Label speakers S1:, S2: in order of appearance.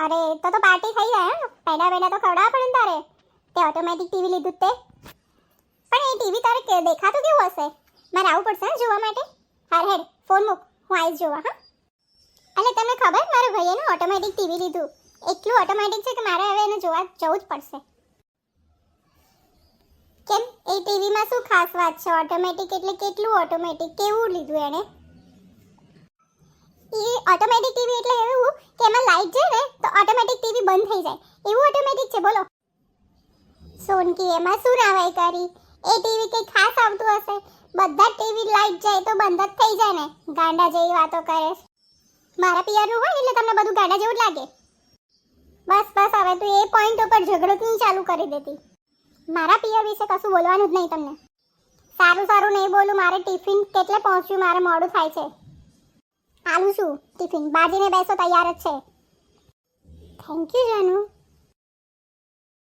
S1: અરે તો પાર્ટી થઈ જાય હે પહેલા પહેલા તો ખવડાવવા પડે ને તારે તે ઓટોમેટિક ટીવી લીધું તે પણ એ ટીવી તારે દેખાતું કેવું હશે મારે આવવું પડશે ને જોવા માટે હાર હેડ ફોન મૂક હું આવીશ જોવા હા એટલે તમને ખબર મારા ભાઈએ ને ઓટોમેટિક ટીવી લીધું એટલું ઓટોમેટિક છે કે મારે હવે એને જોવા જવું જ પડશે કેમ એ ટીવીમાં શું ખાસ વાત છે ઓટોમેટિક એટલે કેટલું ઓટોમેટિક કેવું લીધું એને એ ઓટોમેટિક ટીવી એટલે એવું કે એમાં લાઈટ જાય ને તો ઓટોમેટિક ટીવી બંધ થઈ જાય એવું ઓટોમેટિક છે બોલો સોનકી એમાં શું રાવાઈ કરી એ ટીવી કઈ ખાસ આવતું હશે બધા ટીવી લાઈટ જાય તો બંધ જ થઈ જાય ને ગાંડા જેવી વાતો કરે મારા પિયરનું હોય એટલે તમને બધું ગાંડા જેવું જ લાગે બસ બસ હવે તું એ પોઈન્ટ ઉપર ઝઘડો નહીં ચાલુ કરી દેતી મારા પિયર વિશે કશું બોલવાનું જ નહીં તમને સારું સારું નહીં બોલું મારે ટિફિન કેટલે પહોંચ્યું મારે મોડું થાય છે આલું છું ટિફિન બાજીને બેસો તૈયાર જ છે થેન્ક યુ જાનુ